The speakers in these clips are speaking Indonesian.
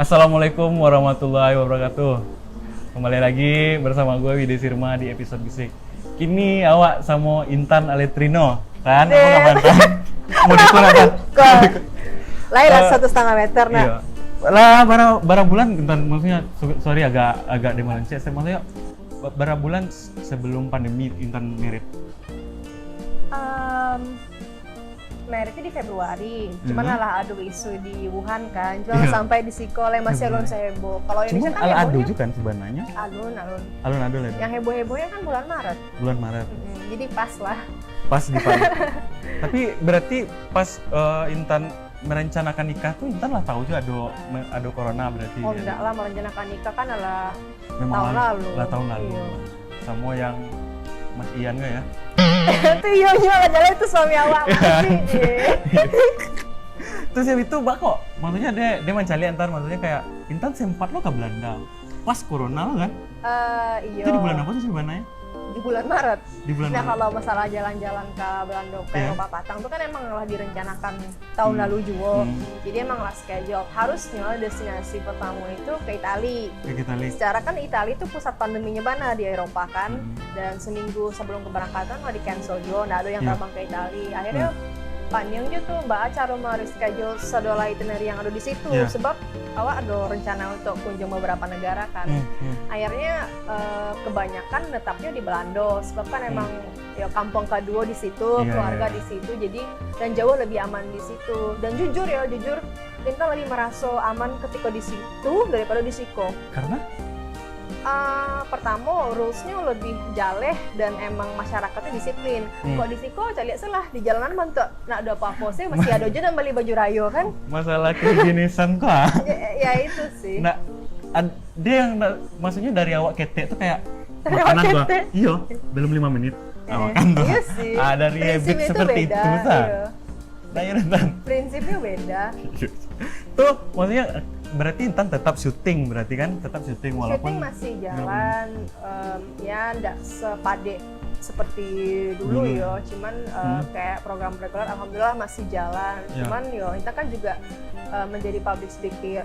Assalamualaikum warahmatullahi wabarakatuh. Kembali lagi bersama gue Widi Sirma di episode Bisik. Kini awak sama Intan Aletrino kan? Apa kabar kan? Mau dikurangkan? Lain lah 1,5 meter nah. Iya. Lah barang bulan Intan maksudnya sorry agak demalancet. Maksudnya berapa bulan sebelum pandemi Intan merit? Meritnya di Februari, cuman alah adu isu di Wuhan kan, Iya. jual sampai di Sikol yang masih alun heboh. Kalau Indonesia Cuman kan ala adu hebohnya juga kan sebenarnya. alun. Alun-alun lah. Yang hebohnya kan bulan Maret. Bulan Maret. Jadi pas lah. Pas di Paris. Tapi berarti pas Intan merencanakan nikah tuh Intan lah tahu juga ada corona berarti. Oh ya? enggak lah, merencanakan nikah kan adalah Memang tahun lalu. Lah tahun lalu. Iya. Sama yang Mas Ian nggak ya? Itu iya jalan itu suami awak masih. Terus yang itu bak kok, maksudnya dia mencari Intan, maksudnya kayak Intan sempat lo ke Belanda pas corona lo kan? Iya. Itu di bulan apa sih sebenarnya? Di bulan Maret. Di bulan Nah Maret. kalau masalah jalan-jalan ke Belanda ke Iya. Eropa Patang itu kan emang lah direncanakan tahun lalu juga. Jadi emang lah schedule. Harusnya destinasi pertama itu ke Italia. Kayak kita lihat. Secara kan Italia itu pusat pandeminya mana di Eropa kan. Dan seminggu sebelum keberangkatan mau di cancel juga, nggak ada yang Iya. terbang ke Italia. Akhirnya panjang juga tuh mbak cara mau reschedule sedola itinerary yang ada di situ. Iya. Sebab awak ada rencana untuk kunjung beberapa negara kan. Akhirnya kebanyakan netapnya di Belanda sebab kan emang ya kampung kedua di situ, Iya, keluarga iya. di situ, jadi dan jauh lebih aman di situ. Dan jujur Intan lebih merasa aman ketika di situ daripada di Siko. Karena? Pertama rules-nya lebih jaleh dan emang masyarakatnya disiplin. Kok di Siko cari salah di jalanan bentuk nak ada apa-apa sih masih ada aja dan beli baju rayo kan? Masalah kehigienisan tuh ah. ya itu sih. Nah, dia yang maksudnya dari awak ketek tuh kayak Dari makanan awak gua. ketek? Iya, belum 5 menit. Makan tuh. Iya sih. Dari habit Prinsipnya seperti beda, itu sah. iya. Nah, ya, Intan. Prinsipnya beda. Tuh maksudnya berarti Intan tetap syuting berarti kan? Tetap syuting walaupun Syuting masih jalan, ya nggak sepade seperti dulu ya, cuman kayak program reguler alhamdulillah masih jalan. Ya. Cuman yo kita kan juga menjadi public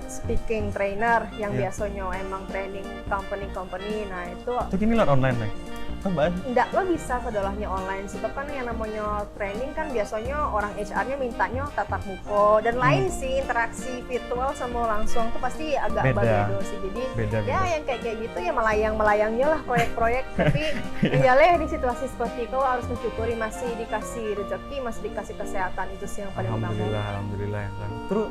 speaking trainer yang Ya. biasanya emang training company. Nah itu Tuh kini lewat online nih. Coba. nggak lo bisa sedolahnya online sebab kan yang namanya training kan biasanya orang HR-nya mintanya tatap muka dan lain sih interaksi virtual sama langsung tuh pasti agak Beda. berbeda sih. Jadi Beda. ya yang kayak gitu ya melayangnya lah proyek-proyek tapi ya di situasi seperti itu harus mensyukuri masih dikasih rezeki, masih dikasih kesehatan, itu sih yang paling utama. Alhamdulillah Intan. Terus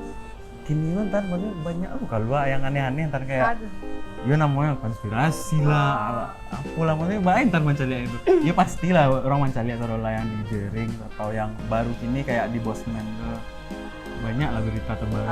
kini Intan banyak kalau yang aneh-aneh Intan kayak Aduh. ya namanya konspirasi lah, apalah maksudnya banyak Intan mencari itu. Ya pastilah orang mencari taruhlah yang di Jering atau yang baru kini kayak di Bosman tuh. Banyak lah berita terbaru.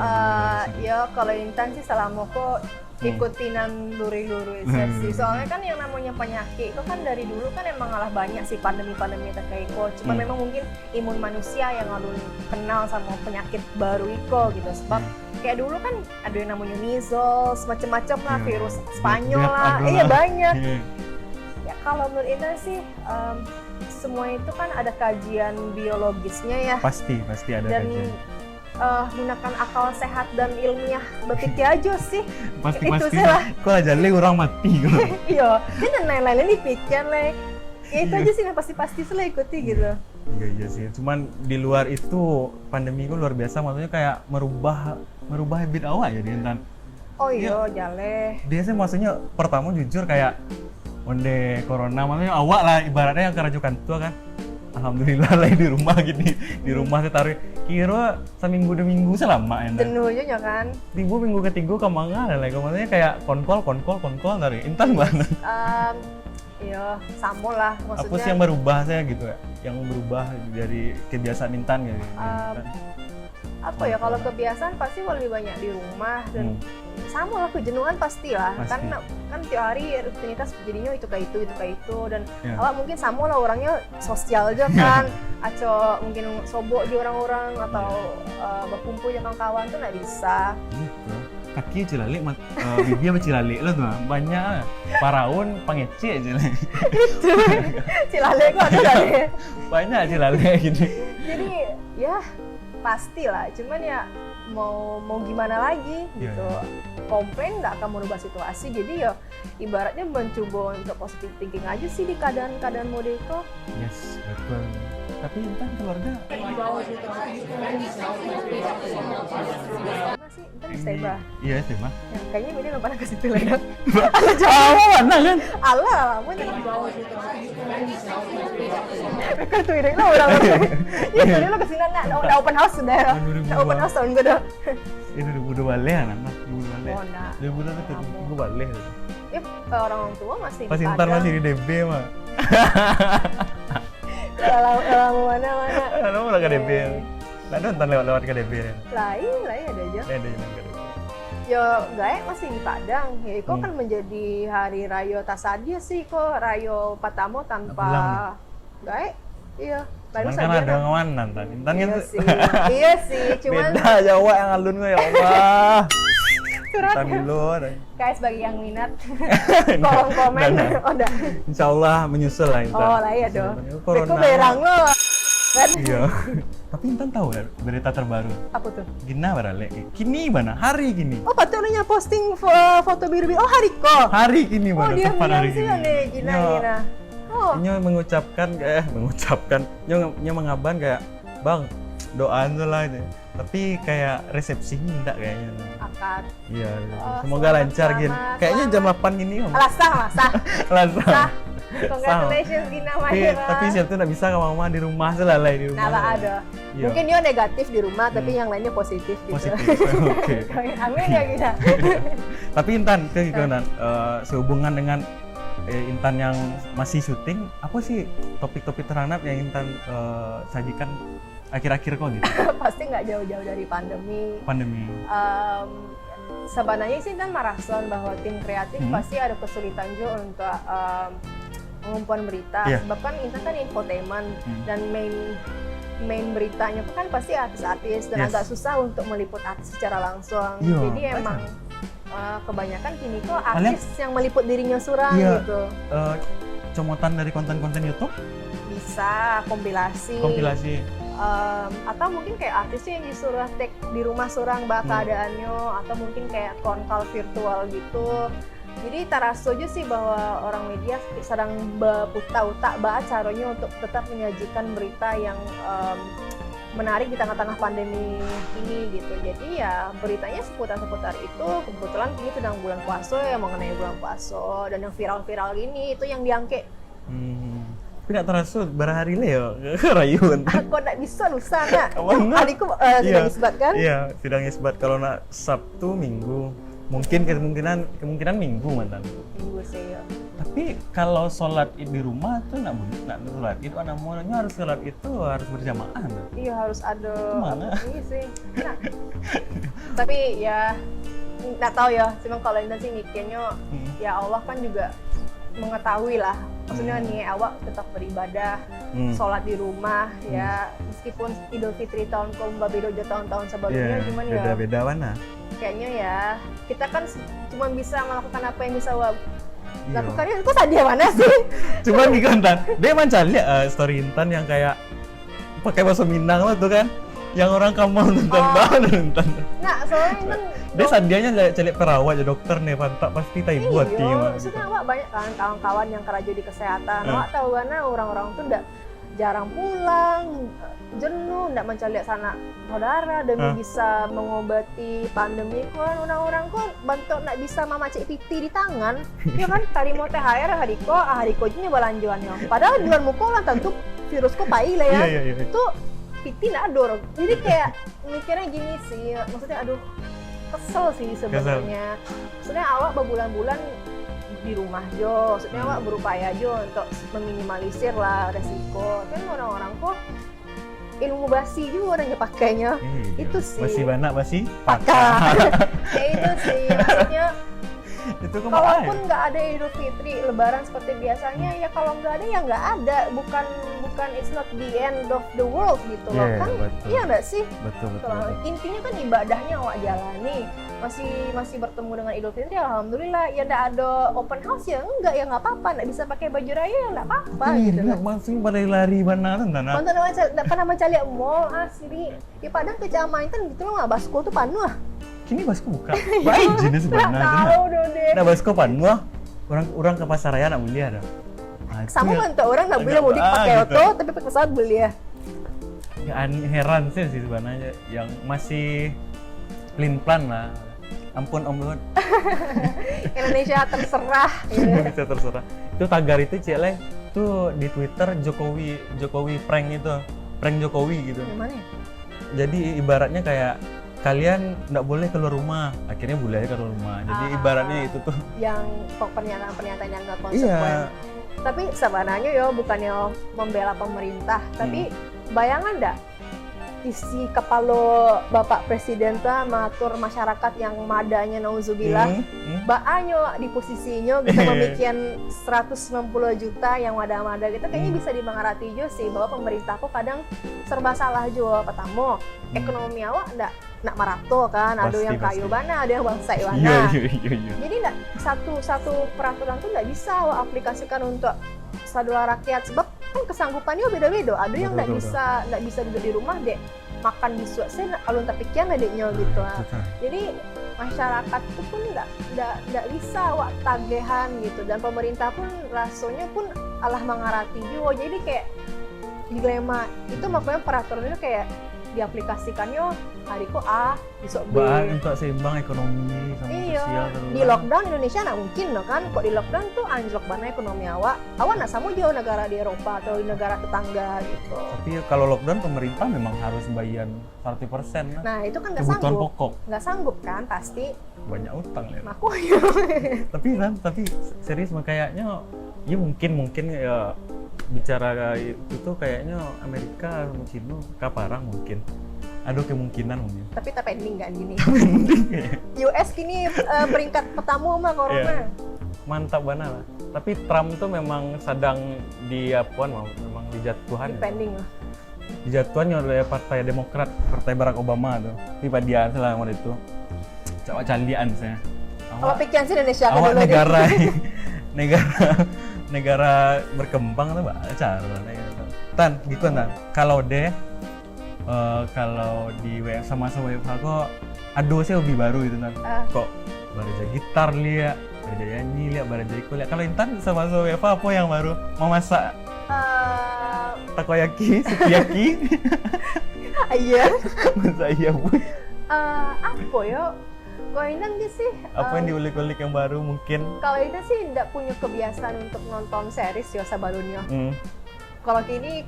Ya kalau Intan sih selama kok ikutinan luri-luri sih. Soalnya kan yang namanya penyakit itu kan dari dulu kan emang malah banyak sih pandemi-pandemi terkait kok. Cuma memang mungkin imun manusia yang lalu kenal sama penyakit baru iko gitu. Sebab kayak dulu kan ada yang namanya measles, macam-macam lah, virus Spanyol lah. Iya banyak. Ya kalau menurut Intan sih semua itu kan ada kajian biologisnya ya. Pasti ada Dan kajian. gunakan akal sehat dan ilmiah berpikir aja sih. Pasti itu sih lah. kok aja le orang mati gitu. Iya, dan lain-lain dipikir lah. Ya itu aja sih yang pasti lah ikuti gitu. Iya sih. Cuman di luar itu pandemi itu luar biasa, maksudnya kayak merubah habit awak ya di Intan. Oh iya, jale. Dia sih maksudnya pertama jujur kayak onde corona, maksudnya awak lah ibaratnya yang kerajukan tua kan. Alhamdulillah lah di rumah gini, di rumah saya taruh kira seminggu 2 minggu selama ya. Jenuhnya kan. Tiba minggu ketiga kemana lah, maksudnya kayak konkol dari Intan mana? Iya, sama lah maksudnya. Apa sih yang berubah saya gitu ya? Yang berubah dari kebiasaan Intan gitu. Apa ya kalau kebiasaan pasti lebih banyak di rumah dan sama lah kejenuhan pastilah. Pasti. Kan tiap hari rutinitas jadinya itu kayak itu dan awak mungkin sama lah orangnya sosial aja kan. Atau mungkin sobok di orang-orang atau berkumpul dengan kawan tuh nggak bisa. Gitu. Kaki cilalik, bibi apa cilalik lo tuh banyak paraun pangece aja lah. Itu Cilale kok ada deh. Banyak cilalik gitu. Jadi ya pastilah, cuman ya mau gimana lagi Iya, gitu. iya. Komplain nggak akan merubah situasi, jadi ya ibaratnya mencoba untuk positive thinking aja sih di keadaan-keadaan mode itu. Yes, betul. Tapi Intan keluarga Mana sih? Ntar di Steba. Iya sih mah. Ya, kayaknya dia nggak pernah ke situ lah dong. Mana kan? Allah, mau jangan bawa situ. Mereka tuh ide lo udah. Ya tadi lo kesini udah open house sudah. Udah open house tahun gue dah. Ini udah balik anak, udah balik. Oh enggak. Udah bulan itu, gue balik. Ya orang tua masih Pas di Intan Padang. masih di DB mah. Kalau mana-mana. Lu udah ke DB. Nggak nonton lewat ke DB. Lain ada aja. Ada yang ke DB. Ya gaek masih di Padang. Ya itu Hmm. kan menjadi hari Rayo Tasadia sih kok Rayo Patamo tanpa gaek. Iya. Baru Cuman kan saja ada dah. ngawanan kan. Intan kan Iya sih. Iya sih, cuman beda Jawa yang alun gue ya Allah. surat Intan dulu ada. guys bagi yang minat kolom komen. Nah. Oh dah. Insya Allah menyusul lah Intan. Oh lah iya dong. Corona. Aku berang lo. Kan? Iya. Tapi Intan tahu ya berita terbaru. Apa tuh? Gina barale. Kini mana? Hari gini. Oh patulnya posting foto biru-biru. Oh hari kok. Hari ini Oh mana? dia Tepat hari sih ini. nih Gina. Oh. Nyo mengucapkan Nyo mengaban kayak Bang doaan tuh lah ini. Tapi kayak resepsinya enggak kayaknya. Akad. Iya. Oh, Semoga lancar gini. selamat, Kayaknya jam selamat. 8 gini om. Alah sah. Lancar. Congratulations Gina Tapi Mahira. siap tuh nggak bisa ke mama di rumah selalai di rumah. Nah lah ada. Iya. Mungkin dia negatif di rumah tapi yang lainnya positif gitu. Positif. Oke. Amin ya Gina. Tapi Intan kegimana? Sehubungan dengan Intan yang masih syuting, apa sih topik-topik terhangat yang Intan sajikan akhir-akhir kok gitu? Pasti nggak jauh-jauh dari pandemi. Pandemi. Sebenarnya sih Intan merasakan bahwa tim kreatif pasti ada kesulitan juga untuk pengumpulan berita. Iya. Sebab kan Intan kan infotainment dan main beritanya kan pasti artis-artis dan Yes. agak susah untuk meliput artis secara langsung. Iya, Jadi makanya. emang kebanyakan kini kok Kalian- artis yang meliput dirinya surang Iya. gitu. Comotan dari konten-konten YouTube, Bisa kompilasi. Atau mungkin kayak artis yang disuruh take di rumah surang keadaannya atau mungkin kayak konkal virtual gitu. Jadi taraso aja sih bahwa orang media sedang berputar-utak caranya untuk tetap menyajikan berita yang menarik di tengah-tengah pandemi ini gitu. Jadi ya beritanya seputar-seputar itu. Kebetulan ini sedang bulan puasa ya, mengenai bulan puasa dan yang viral-viral gini itu yang diangkat. Tapi nggak terasa berhari Leo rayuan. Kok nggak bisa lusa nak? Mana? Adikku sudah disebutkan. Iya, sidang isbat kalau nak Sabtu Minggu. Mungkin kemungkinan Minggu mantan. Minggu sih ya. Tapi kalau sholat id di rumah tuh nak sholat itu anak muanya harus sholat itu harus berjamaah. Nah. Iya harus ada. Mana? Iya sih. Nah. Tapi ya nggak tahu ya. Cuma kalau Intan sih mikirnya ya Allah kan juga mengetahui lah. Maksudnya nih awak tetap beribadah, sholat di rumah ya. Meskipun Idul Fitri tahun beda tahun-tahun sebelumnya, cuman ya beda-beda mana? kayaknya ya kita kan cuma bisa melakukan apa yang bisa awak Iya. lakukannya. Kok saja mana sih? Cuman di konten, dia emang cari story Intan yang kayak pakai bahasa Minang lah tuh kan, yang orang kamu nonton banget nonton. Nah soalnya Intan Dia sandianya celik perawat ya dokter nih, pantak pasti tai buat iya, tim. maksudnya awak banyak kan kawan-kawan yang kerja di kesehatan. Awak tahu kan orang-orang tuh jarang pulang, jenuh, ndak mencari sana saudara demi bisa mengobati pandemi. Kan orang-orang kok bantu ndak bisa mamacik piti di tangan. Ya kan tadi mau THR hariko aja nyobalanjuannya. Padahal di luar muka lah tentu virus kok pai lah ya. Iya. Itu piti ndak ador. Jadi kayak mikirnya gini sih, maksudnya aduh kesel sih sebenarnya. Maksudnya awak berbulan-bulan di rumah jo, maksudnya awak berupaya jo untuk meminimalisir lah resiko. Kan orang-orang kok ilmu basi juga orangnya pakainya. Iya. Itu sih. Masih banyak masih Pakai. Ya itu sih maksudnya Itu kan Kalaupun nggak ada Idul Fitri, Lebaran seperti biasanya, ya kalau nggak ada ya nggak ada. Bukan it's not the end of the world gitu loh. Iya, Kan betul. iya nggak sih? betul. Kalau intinya kan ibadahnya awak jalani, masih bertemu dengan Idul Fitri, alhamdulillah. Ya nggak ada open house ya enggak, ya nggak apa-apa. Nggak bisa pakai baju raya ya nggak apa-apa gitu Iya, loh. masih pada lari mana tanah. Konten nama cari mall asli di Padang kecamatan gitu loh, nggak basko tuh panu ah. Kini Basko buka. Baik jenis Nggak sebenarnya. tahu deh. Nah, Basko panu orang ke pasar raya nak beli ada. Nah, itu Sama ya- kan tuh orang nggak boleh agak mudik pakai gitu. auto, tapi pakai pesawat beli ya. Ya, heran sih sebenarnya yang masih plan lah. Ampun Om Luhut. Indonesia terserah. Gitu. Bisa terserah. Itu tagar itu Cile tuh di Twitter Jokowi prank itu. Prank Jokowi gitu. Gimana ya? Jadi ibaratnya kayak kalian nggak boleh keluar rumah, akhirnya boleh aja keluar rumah. Jadi ibaratnya itu tuh. Yang pernyataan-pernyataan yang nggak konsekuen. Iya. Tapi sebenarnya yo bukannya membela pemerintah, tapi bayangan dah isi kepala Bapak Presiden tuh mengatur masyarakat yang madanya nauzubillah. Baanyo di posisinya gitu memikirkan 190 juta yang mada-mada gitu kayaknya bisa dimengerti juga sih bahwa pemerintah kok kadang serba salah juga. Pertama, ekonomi awak ndak marato kan, ada Pasti, yang kayu pasti. mana, ada yang bangsa Iya. mana. Jadi ndak satu peraturan tuh nggak bisa awak aplikasikan untuk sadula rakyat sebab kan kesanggupannya beda-beda. Ada yang nggak Betul. bisa duduk di rumah dek makan di suat saya alun tapi kian adiknya gitu. Jadi masyarakat itu pun nggak bisa wak tagihan gitu, dan pemerintah pun rasanya pun alah mengarati juga. Jadi kayak dilema itu, makanya peraturan itu kayak diaplikasikannya hari kok A besok B. Bahan untuk seimbang ekonomi sama Iya, sosial terus. di lockdown Indonesia nggak mungkin loh kan, kok di lockdown tuh anjlok banget ekonomi awak nggak sama jauh negara di Eropa atau di negara tetangga gitu. Tapi kalau lockdown pemerintah memang harus bayar 100% lah. Nah itu kan nggak Kebutuhan sanggup, pokok. nggak sanggup kan pasti. Banyak utang ya. Makanya Tapi serius mah kayaknya ya mungkin ya bicara itu tuh kayaknya Amerika sama Cina kaparang mungkin. Ada kemungkinan mungkin. tapi tak pending kan gini. US kini peringkat pertama mah corona. Iya. Mantap banget lah. Tapi Trump tuh memang sedang memang dijatuhan. Depending lah. Dijatuhan oleh Partai Demokrat, Partai Barack Obama tuh. Tapi pada dia selama itu. Coba calian saya. Kalau pikiran sih Indonesia kan Awak dulu negara negara berkembang tuh cara Tan gitu Tan. Kalau di sama WFH kok aduh sih hobi baru itu Tan. Kok baru jadi gitar liat, baru jadi nyanyi liat, baru jadi kuliah. Kalau Intan sama WFH apa yang baru? Mau masak takoyaki, sukiyaki? Iya. Masak iya bu. Apa ya? Kalau Intan dia sih Apa yang diulik-ulik yang baru mungkin? kalau Intan sih tidak punya kebiasaan untuk nonton series ya sabalunya. Kalau kini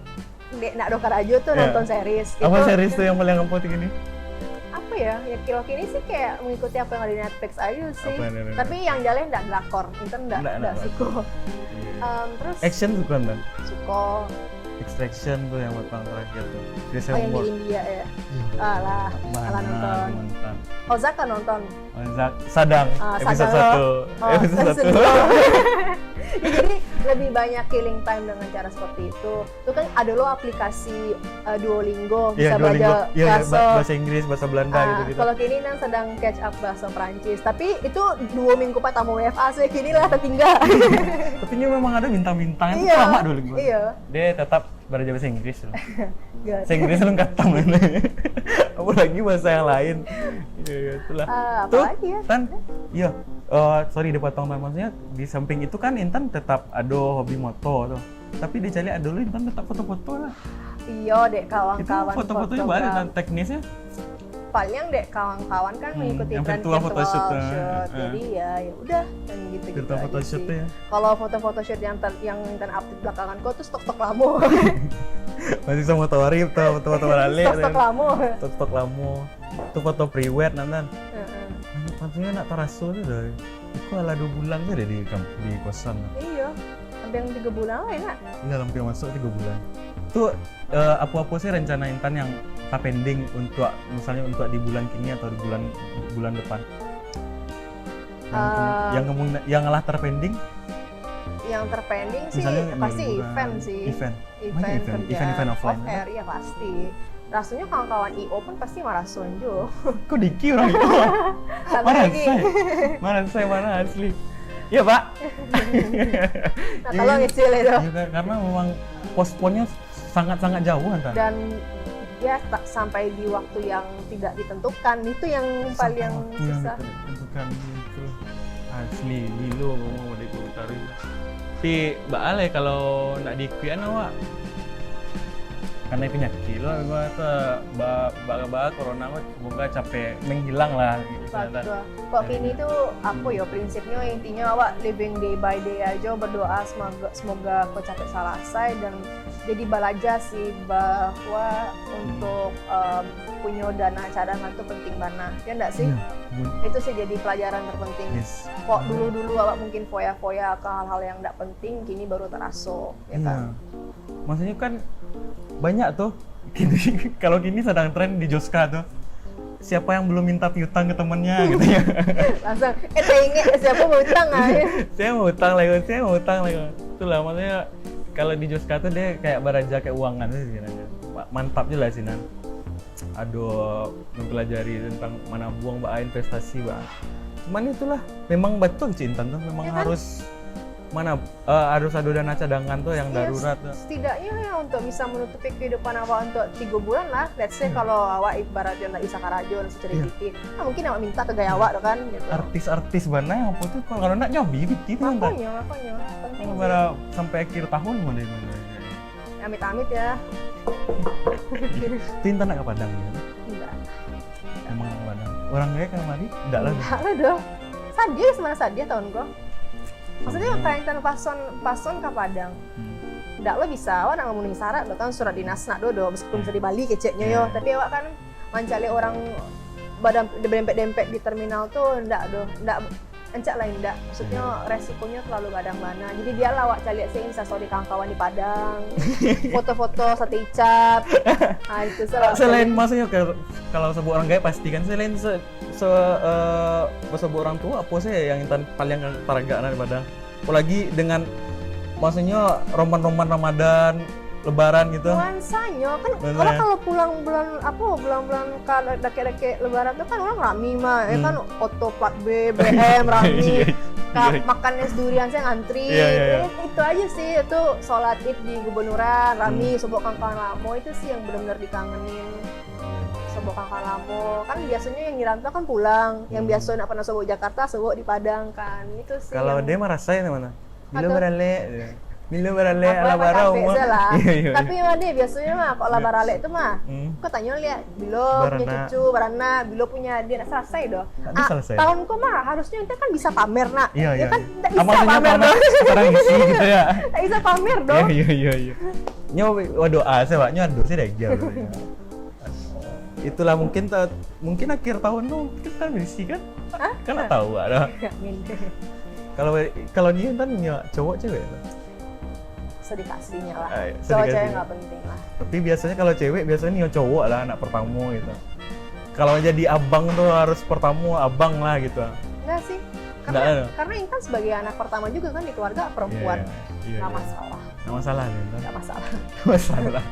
nak dokter aja tuh Iya. nonton series. Apa Itu- series tuh yang paling kamu ini? apa ya? Ya kilo kini sih kayak mengikuti apa yang ada di Netflix aja sih. Apa yang ada di Tapi yang jalan nggak drakor, Intan Nggak nggak suka. Terus Action suka Tan? suka. Extraction tuh yang buat terakhir tuh. Chris Oh yang di Hemsworth. India ya. Alah, alah nonton. Mantan. Ozaka nonton. Sadang episode Sadang. 1. Oh, Episode 1. dua. Ya, jadi lebih banyak killing time dengan cara seperti itu. Itu kan ada lo aplikasi Duolingo bisa belajar bahasa Inggris, bahasa Belanda gitu-gitu. Kalau kini kan sedang catch up bahasa Perancis. Tapi itu 2 minggu pertama WFA sih kini lah tertinggal. Tapi ini memang ada bintang-bintang itu Iya, lama dulu gua. iya. Dia tetap belajar bahasa Inggris loh. Good. Bahasa Inggris lu kata mana? Apalagi bahasa yang lain. Iya, itulah. Apalagi ya? Tan, iya. Sorry dipotong Tan, maksudnya di samping itu kan Intan tetap ada hobi moto tuh. Tapi di Cali ada dulu Intan tetap foto-foto lah. Iya dek Itu kawan-kawan foto-fotonya fotografer. banyak dan teknisnya. Paling dek kawan-kawan kan mengikuti yang tren virtual photoshoot, Jadi ya udah dan gitu-gitu Virtual aja photoshoot sih. ya. Kalau foto-foto shoot yang Intan update belakangan kok tuh stok-stok lamo. Masih sama tawari, foto-foto barale. Stok-stok lamo. Stok lamo. Itu foto pre-wed nanti. Heeh. Maksudnya nak teraso tuh dari itu ala 2 bulan tuh ada di kosan. Iya. Sampai yang 3 bulan lah enak. Iya, hampir masuk 3 bulan. Itu apa-apa sih rencana Intan yang tak pending untuk misalnya untuk di bulan kini atau di bulan depan? Yang ngalah terpending Yang terpending sih misalnya pasti liburan, event sih. event Kerja, event offline off air, iya pasti. Rasanya kawan-kawan IO pun pasti marason jo. kok diki orang itu Sama lagi. mana asli iya pak Nah, tolong kecil itu. iya, karena memang postponnya sangat jauh antar Dan dia tak sampai di waktu yang tidak ditentukan, itu yang paling susah. tentukan itu asli gilo mau dikutar itu tapi mbak Ale kalau nak dikuian awak karena penyakit lo gua tuh mbak corona mah semoga capek menghilang lah gitu Betul. Kok kini tuh aku ya prinsipnya intinya awak living day by day aja, berdoa semoga kau capek selesai dan jadi belajar sih bahwa untuk punya dana cadangan tuh penting banget ya enggak sih? Itu sih jadi pelajaran terpenting. Yes. Kok dulu awak mungkin foya-foya ke hal-hal yang enggak penting, kini baru terasa ya kan? Maksudnya kan banyak tuh kalau gini sedang tren di Joska tuh siapa yang belum minta piutang ke temannya gitu ya Langsung inget siapa mau utang aja. saya mau utang lagi itulah maksudnya kalau di Joska tuh dia kayak beraja keuangan sih sebenarnya mantap juga sih Nan. Aduh mempelajari tentang mana buang investasi cuman itulah memang betul Cinta tuh memang Ya kan? harus ada dana cadangan tuh yang darurat tuh. Setidaknya ya untuk bisa menutupi kehidupan awak untuk 3 bulan lah. Let's say kalau awak ibaratnya nggak bisa karajon secara dikit, nah mungkin awak minta ke gaya awak tuh kan gitu. Artis mana yang apa tuh kalau nak nyobi gitu Makanya penting sih. Baru sampai akhir tahun mau deh. Amit-amit ya. Tinta nak ke Padang ya? Enggak. Emang ke Padang. Orang kaya kan mari? Enggak lah. Enggak lah dong. Sadia sebenarnya sadia tahun kok. Maksudnya kayak tan pason ke Padang. Enggak lo bisa, awak nak memenuhi syarat lo kan surat dinas nak dodo meskipun bisa di Bali keceknya yo, tapi awak kan mencari orang badan dempet-dempet di terminal tuh enggak encak lah enggak. Maksudnya resikonya terlalu gadang mana. Jadi dia lah awak cari sih instastory kawan-kawan di Padang. Foto-foto sate icap. Nah, itu selain maksudnya kalau sebuah orang kaya pasti kan selain sebuah orang tua apa sih yang paling targaan di Padang? Apalagi dengan maksudnya roman-roman Ramadan, Lebaran gitu. Nuansanya kan orang kalau pulang bulan-bulan kalau dake-dake Lebaran tuh kan orang rame mah, ya kan auto plat B, BM rame. Makan es durian saya ngantri. Itu aja sih, itu sholat Id di Gubernuran rame, sobok kawan lamo itu sih yang benar-benar dikangenin. Sobok kawan lamo kan biasanya yang ngerantau kan pulang, yang biasa nak pernah sobok Jakarta, sobok di Padang kan. Itu sih. Kalau dia mah rasain mana? Bila berale ala Apa barau capek mah. salah. Iya. Tapi mah dia biasanya mah kalau ala barale itu mah, kok tanya lihat bilo punya cucu, barana, bilo punya dia nak selesai doh. Selesai. Tahunku mah harusnya kita kan bisa pamer nak. Iya. Ya kan tak bisa Maksudnya pamer doh. Sekarang isi gitu ya. Tak bisa pamer doh. Iya. Nyo doa saya Pak, nyo doa sih dah jauh. Itulah mungkin akhir tahun tuh kita berisi kan? Kan nggak tahu ada. Kalau dia kan cowok cewek lah. Sedikasinya lah. Sedikasi. Cowok cewek nggak penting lah. Tapi biasanya kalau cewek biasanya cowok lah anak pertama gitu. Kalau jadi abang tuh harus pertama abang lah gitu. Enggak sih. Karena Intan sebagai anak pertama juga kan di keluarga perempuan. Nggak masalah. Nggak masalah nih. Nggak masalah. Masalah.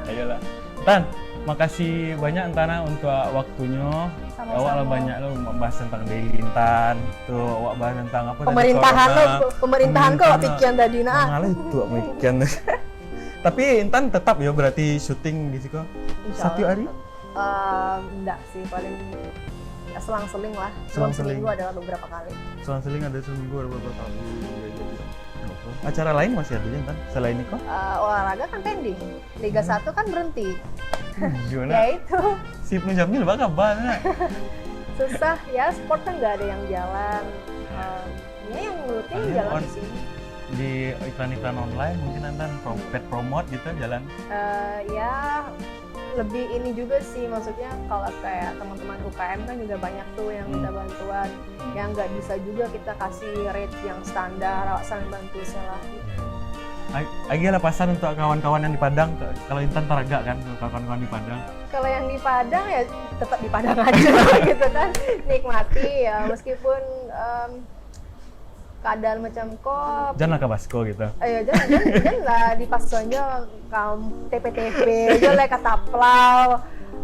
Ayolah. Tan, makasih banyak Intana untuk waktunya. Sama-sama. Awak lah banyak lo membahas tentang daily Intan. Tuh, awak bahas tentang apa? Pemerintahan kok pikiran tadi nah. Ngalah itu awak pikiran. Tapi Intan tetap ya berarti syuting di situ. Satu hari? Enggak sih, paling selang-seling lah. Selang-seling. Seminggu adalah beberapa kali. Selang-seling ada seminggu ada beberapa kali. Acara lain masih ada Intan selain itu? Olahraga kan pending. Liga 1 kan berhenti. Gimana? Ya itu. Si Ibnu Jamil apa kabar? Susah ya, sport kan nggak ada yang jalan. Ya yang rutin jalan di sini. Di iklan-iklan online mungkin Intan pet promote gitu jalan? Ya lebih ini juga sih, maksudnya kalau kayak teman-teman UKM kan juga banyak tuh yang minta bantuan, yang nggak bisa juga kita kasih rate yang standar, awak saling bantu salah. Lagi lah pesan untuk kawan-kawan yang di Padang, kalau Intan teraga kan, kawan-kawan di Padang. Kalau yang di Padang ya tetap di Padang aja gitu kan, nikmati ya meskipun keadaan macam kok. Janganlah ke Basko gitu. Ayo jangan lah di pasonya TP-TP, jangan lah kata plau,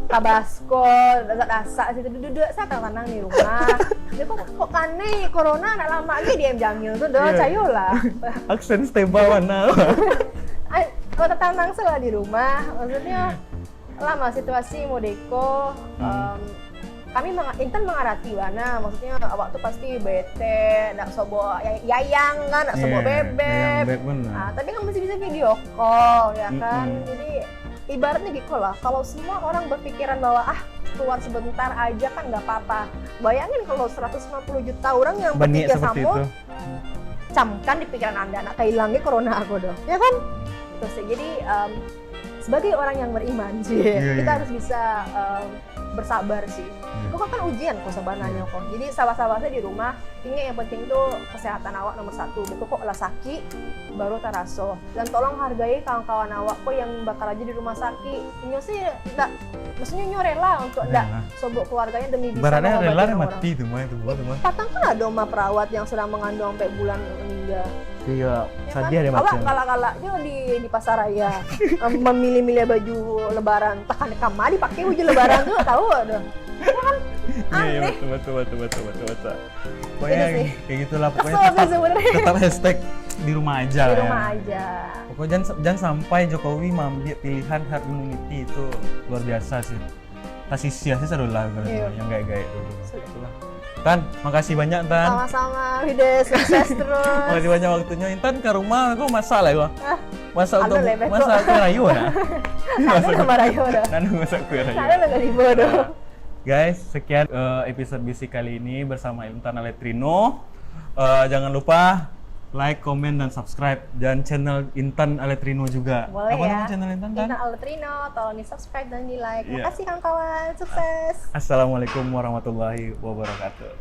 Tabasco, dasak-dasak situ duduk saya tenang di rumah. Dia kok kane corona nak lama lagi diam jamil tuh doh Iya. cayo lah. Aksen steba mana? Kalau tenang lah di rumah, maksudnya lama situasi modeko. Intan mengarati wana, maksudnya awak tuh pasti bete, nak sobo yayang kan, nak sobo bebek. Tapi kan masih bisa video call ya kan. Jadi ibaratnya gitu lah, kalau semua orang berpikiran bahwa keluar sebentar aja kan nggak apa-apa. Bayangin kalau 150 juta orang yang Banyak berpikir seperti sama, itu. camkan di pikiran anda, nak hilangnya corona aku dong, ya kan? Terus jadi sebagai orang yang beriman sih, kita harus bisa bersabar sih. Itu kan ujian kok sebenarnya kok. Jadi sabar-sabar saja di rumah. Ingat yang penting itu kesehatan awak nomor 1. Betul kok lah sakit baru taraso. Dan tolong hargai kawan-kawan awak kok yang bakal aja di rumah sakit. Nyo sih enggak, maksudnya nyo rela untuk enggak sobok keluarganya demi bisa Baratnya rela mengobati orang. mati tuh mah itu mah. Patang kan ada oma perawat yang sedang mengandung sampai bulan meninggal. Iya, Ya sadia deh kan? Awak macam. galak-galak juga di pasar raya memilih-milih baju lebaran. Tahan kamar dipakai baju lebaran tuh tahu ada. Iya, Aneh. betul. Pokoknya Gitu sih. kayak gitulah, pokoknya Kesel sih sebenarnya. tetap hashtag di rumah aja Di lah rumah ya. aja. Pokoknya jangan sampai Jokowi mengambil pilihan herd immunity itu luar biasa sih. Kasih sia-sia lah Iya. yang gaya-gaya dulu. Itulah. Tan, makasih banyak Tan. Sama-sama, Wides, sukses terus. Makasih banyak waktunya. Intan ke rumah aku masak lah gua. Ah, Masak Anu untuk lebih kok. masak kue rayu nah. Ada sama Rayo dah. Nanu masak kue rayu. Ada nggak di bodoh. Guys, sekian episode bisik kali ini bersama Intan Aletrino. Jangan lupa like, komen, dan subscribe. Dan channel Intan Aletrino juga. Boleh Apa ya. nama channel Intan? Tan? Intan Aletrino, tolong di subscribe dan di like. Iya. Makasih kawan-kawan, sukses. Assalamualaikum warahmatullahi wabarakatuh.